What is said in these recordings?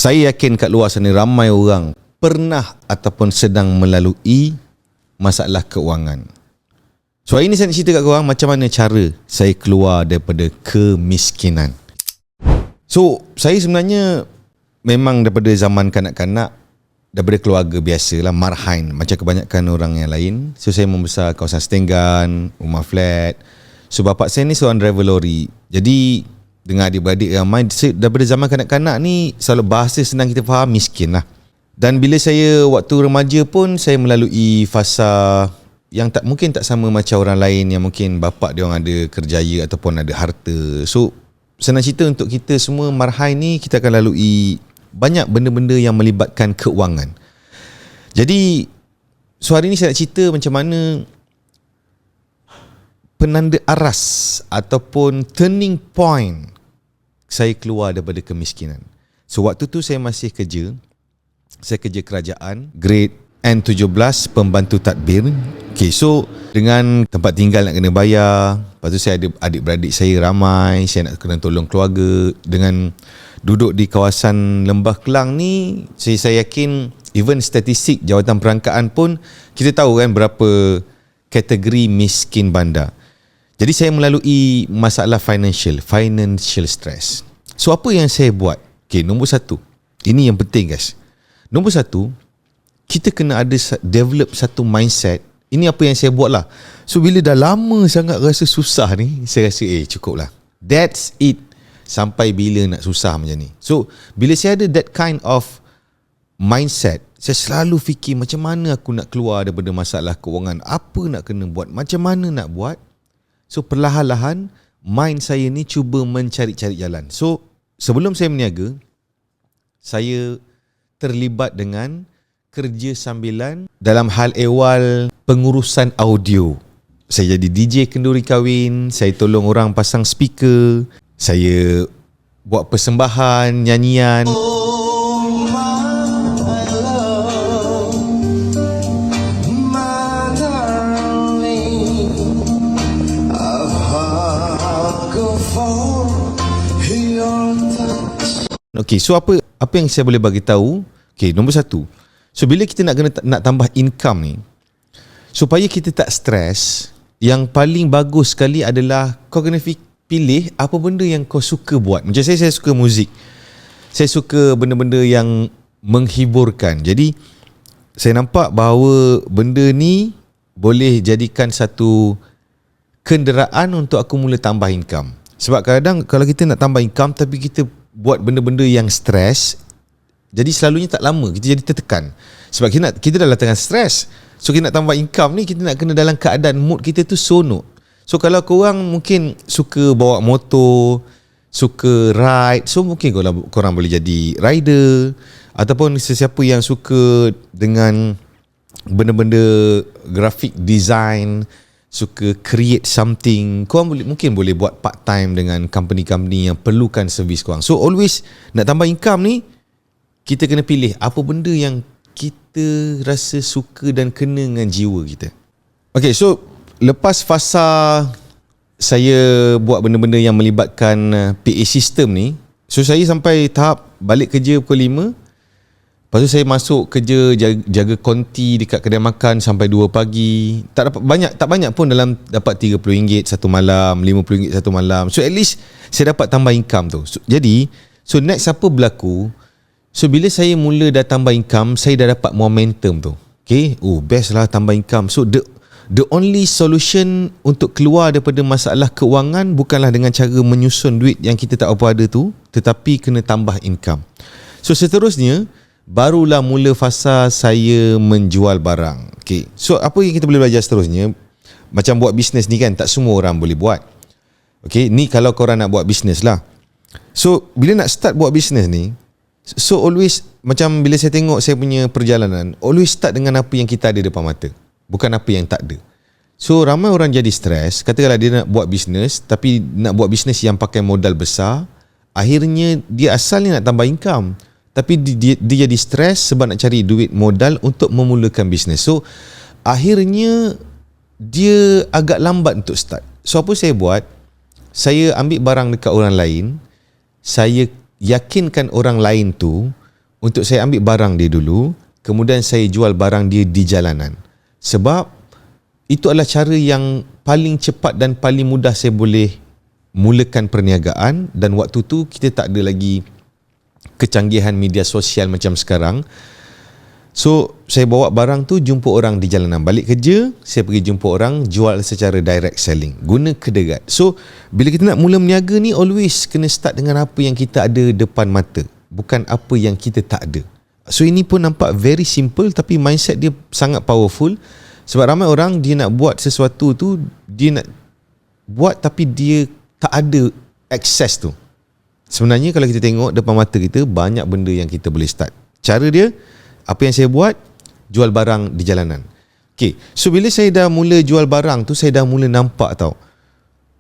Saya yakin kat luar sana ramai orang pernah ataupun sedang melalui masalah keuangan. So hari ni saya nak cerita kat korang macam mana cara saya keluar daripada kemiskinan. So saya sebenarnya memang daripada zaman kanak-kanak, daripada keluarga biasalah, marhain macam kebanyakan orang yang lain. So saya membesar kawasan Setenggan, rumah flat. So bapak saya ni seorang driver lori. Jadi dengan adik-beradik ramai, daripada zaman kanak-kanak ni selalu bahasa senang kita faham, miskin lah. Dan bila saya waktu remaja pun saya melalui fasa yang mungkin tak sama macam orang lain yang mungkin bapak dia orang ada kerjaya ataupun ada harta. So senang cerita untuk kita semua marhain ni kita akan lalui banyak benda-benda yang melibatkan keuangan. Jadi hari ni saya nak cerita macam mana penanda aras ataupun turning point saya keluar daripada kemiskinan. So waktu tu saya masih kerja. Saya kerja kerajaan, grade N17, pembantu tadbir. Okay, so dengan tempat tinggal nak kena bayar, lepas tu saya ada adik-beradik saya ramai, saya nak kena tolong keluarga. Dengan duduk di kawasan Lembah Kelang ni, saya yakin even statistik Jawatan Perangkaan pun kita tahu kan berapa kategori miskin bandar. Jadi saya melalui masalah financial stress. So apa yang saya buat? Okay, nombor satu, ini yang penting guys. Nombor satu, kita kena ada develop satu mindset. Ini apa yang saya buat lah. So bila dah lama sangat rasa susah ni, saya rasa cukup lah, that's it. Sampai bila nak susah macam ni. So bila saya ada that kind of mindset, saya selalu fikir macam mana aku nak keluar daripada masalah keuangan, apa nak kena buat, macam mana nak buat. So perlahan-lahan mind saya ni cuba mencari-cari jalan. So sebelum saya berniaga, saya terlibat dengan kerja sambilan dalam hal ehwal pengurusan audio. Saya jadi DJ kenduri kahwin, saya tolong orang pasang speaker, saya buat persembahan, nyanyian. Okay, so apa yang saya boleh bagi tahu? Okay, nombor satu. So bila kita nak tambah income ni, supaya kita tak stres, yang paling bagus sekali adalah kau kena pilih apa benda yang kau suka buat. Macam saya suka muzik. Saya suka benda-benda yang menghiburkan. Jadi saya nampak bahawa benda ni boleh jadikan satu kenderaan untuk aku mula tambah income. Sebab kadang-kadang kalau kita nak tambah income tapi kita buat benda-benda yang stres, jadi selalunya tak lama, kita jadi tertekan. Sebab kita dah tengah stres. So kita nak tambah income ni, kita nak kena dalam keadaan mood kita tu sonok. So kalau korang mungkin suka bawa motor, suka ride, so mungkin korang boleh jadi rider. Ataupun sesiapa yang suka dengan benda-benda graphic design, suka create something, korang mungkin boleh buat part time dengan company-company yang perlukan servis korang. So always nak tambah income ni, kita kena pilih apa benda yang kita rasa suka dan kena dengan jiwa kita. Okay, so lepas fasa saya buat benda-benda yang melibatkan PA system ni, so saya sampai tahap balik kerja pukul 5. Lepas tu saya masuk kerja jaga konti dekat kedai makan sampai 2 pagi. Tak banyak pun, dalam dapat RM30 satu malam, RM50 satu malam. So at least saya dapat tambah income tu. So next apa berlaku? So bila saya mula dah tambah income, saya dah dapat momentum tu. Okay, best lah tambah income. So the only solution untuk keluar daripada masalah keuangan bukanlah dengan cara menyusun duit yang kita tak apa ada tu, tetapi kena tambah income. So seterusnya barulah mula fasa saya menjual barang. Okay, so apa yang kita boleh belajar seterusnya? Macam buat bisnes ni kan, tak semua orang boleh buat. Okay, ni kalau korang nak buat bisnes lah. So bila nak start buat bisnes ni, so always, macam bila saya tengok saya punya perjalanan, always start dengan apa yang kita ada depan mata, bukan apa yang tak ada. So ramai orang jadi stres, katakanlah dia nak buat bisnes, tapi nak buat bisnes yang pakai modal besar, akhirnya dia asalnya nak tambah income, tapi dia jadi stres sebab nak cari duit modal untuk memulakan bisnes. So akhirnya dia agak lambat untuk start. So apa saya buat? Saya ambil barang dekat orang lain, saya yakinkan orang lain tu untuk saya ambil barang dia dulu, kemudian saya jual barang dia di jalanan. Sebab itu adalah cara yang paling cepat dan paling mudah saya boleh mulakan perniagaan, dan waktu tu kita tak ada lagi kecanggihan media sosial macam sekarang. So saya bawa barang tu, jumpa orang di jalanan, balik kerja saya pergi jumpa orang, jual secara direct selling, guna kedegat. So bila kita nak mula berniaga ni, always kena start dengan apa yang kita ada depan mata, bukan apa yang kita tak ada. So ini pun nampak very simple, tapi mindset dia sangat powerful. Sebab ramai orang dia nak buat sesuatu tu, dia nak buat tapi dia tak ada access tu. Sebenarnya kalau kita tengok depan mata kita, banyak benda yang kita boleh start. Cara dia, apa yang saya buat, jual barang di jalanan. Okay, so bila saya dah mula jual barang tu, saya dah mula nampak tau,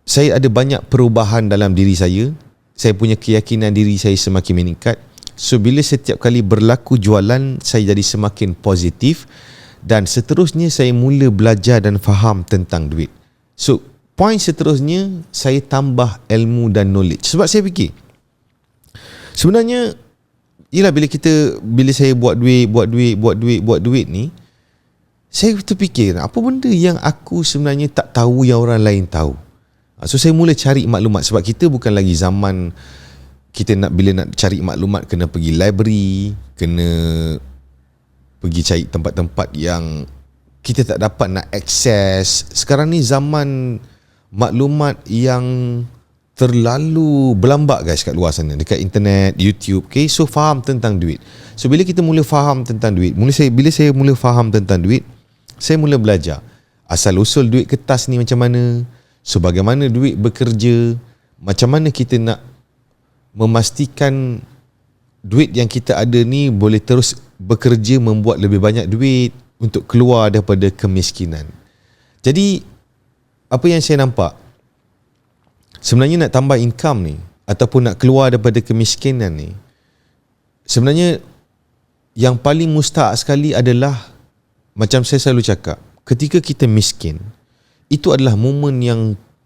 saya ada banyak perubahan dalam diri saya. Saya punya keyakinan diri saya semakin meningkat. So bila setiap kali berlaku jualan, saya jadi semakin positif. Dan seterusnya saya mula belajar dan faham tentang duit. So point seterusnya, saya tambah ilmu dan knowledge. Sebab saya fikir, sebenarnya yelah, bila saya buat duit ni, saya terfikir apa benda yang aku sebenarnya tak tahu yang orang lain tahu. So saya mula cari maklumat. Sebab kita bukan lagi zaman kita bila nak cari maklumat kena pergi library, kena pergi cari tempat-tempat yang kita tak dapat nak akses. Sekarang ni zaman maklumat yang terlalu berlambak guys kat luar sana, dekat internet, YouTube. Okay, so faham tentang duit. So bila kita mula faham tentang duit, bila saya mula faham tentang duit, saya mula belajar asal usul duit kertas ni macam mana, so bagaimana duit bekerja, macam mana kita nak memastikan duit yang kita ada ni boleh terus bekerja membuat lebih banyak duit untuk keluar daripada kemiskinan. Jadi apa yang saya nampak, sebenarnya nak tambah income ni ataupun nak keluar daripada kemiskinan ni, sebenarnya yang paling mustahak sekali adalah, macam saya selalu cakap, ketika kita miskin, itu adalah momen yang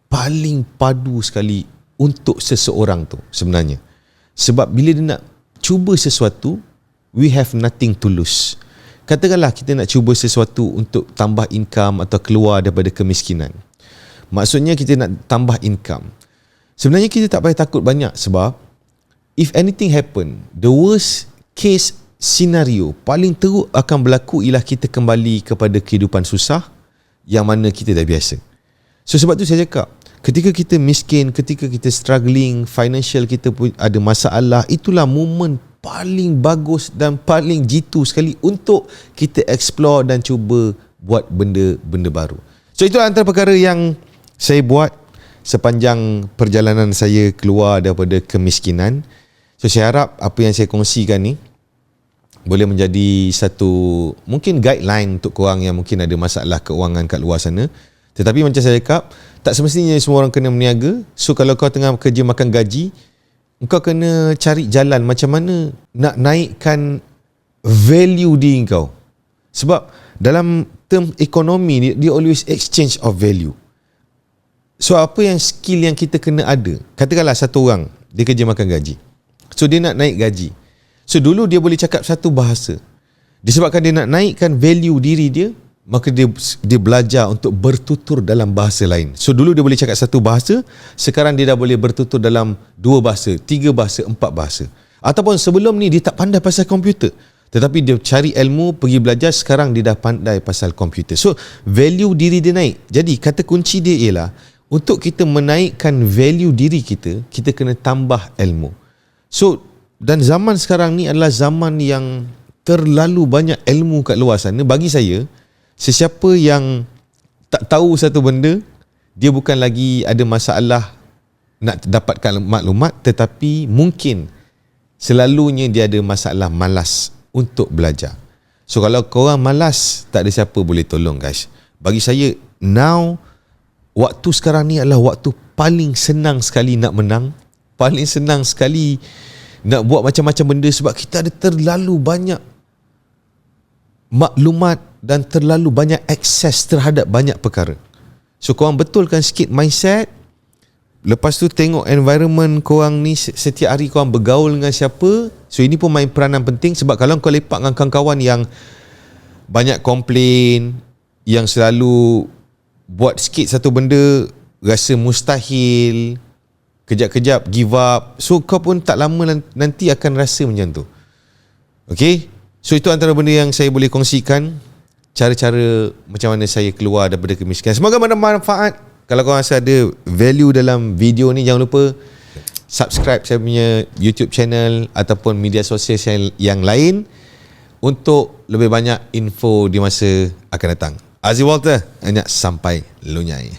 paling padu sekali untuk seseorang tu sebenarnya. Sebab bila dia nak cuba sesuatu, we have nothing to lose. Katakanlah kita nak cuba sesuatu untuk tambah income atau keluar daripada kemiskinan. Maksudnya kita nak tambah income. Sebenarnya kita tak payah takut banyak, sebab if anything happen, the worst case scenario paling teruk akan berlaku ialah kita kembali kepada kehidupan susah yang mana kita dah biasa. So sebab tu saya cakap, ketika kita miskin, ketika kita struggling, financial kita pun ada masalah, itulah momen paling bagus dan paling jitu sekali untuk kita explore dan cuba buat benda-benda baru. So itulah antara perkara yang saya buat sepanjang perjalanan saya keluar daripada kemiskinan. So saya harap apa yang saya kongsikan ni boleh menjadi satu mungkin guideline untuk korang yang mungkin ada masalah keuangan kat luar sana. Tetapi macam saya cakap, tak semestinya semua orang kena berniaga. So kalau kau tengah kerja makan gaji, kau kena cari jalan macam mana nak naikkan value diri kau. Sebab dalam term ekonomi ni, dia always exchange of value. So apa yang skill yang kita kena ada, katakanlah satu orang dia kerja makan gaji, so dia nak naik gaji. So dulu dia boleh cakap satu bahasa, disebabkan dia nak naikkan value diri dia, maka dia belajar untuk bertutur dalam bahasa lain. So dulu dia boleh cakap satu bahasa, sekarang dia dah boleh bertutur dalam 2 bahasa, 3 bahasa, 4 bahasa. Ataupun sebelum ni dia tak pandai pasal komputer, tetapi dia cari ilmu, pergi belajar, sekarang dia dah pandai pasal komputer. So value diri dia naik. Jadi kata kunci dia ialah, untuk kita menaikkan value diri kita, kita kena tambah ilmu. So dan zaman sekarang ni adalah zaman yang terlalu banyak ilmu kat luar sana. Bagi saya, sesiapa yang tak tahu satu benda, dia bukan lagi ada masalah nak dapatkan maklumat, tetapi mungkin selalunya dia ada masalah malas untuk belajar. So kalau korang malas, tak ada siapa boleh tolong guys. Bagi saya, now waktu sekarang ni adalah waktu paling senang sekali nak menang, paling senang sekali nak buat macam-macam benda, sebab kita ada terlalu banyak maklumat dan terlalu banyak akses terhadap banyak perkara. So korang betulkan sikit mindset, Lepas tu tengok environment korang ni, setiap hari korang bergaul dengan siapa. So ini pun main peranan penting. Sebab kalau kau lepak dengan kawan-kawan yang banyak komplain, yang selalu buat sikit satu benda rasa mustahil, kejap-kejap give up, so kau pun tak lama nanti akan rasa macam tu. Okay, so itu antara benda yang saya boleh kongsikan, cara-cara macam mana saya keluar daripada kemiskinan. Semoga bermanfaat. Kalau kau rasa ada value dalam video ni, jangan lupa subscribe saya punya YouTube channel ataupun media sosial yang lain untuk lebih banyak info di masa akan datang. Azzy Walter, banyak sampai lunyai.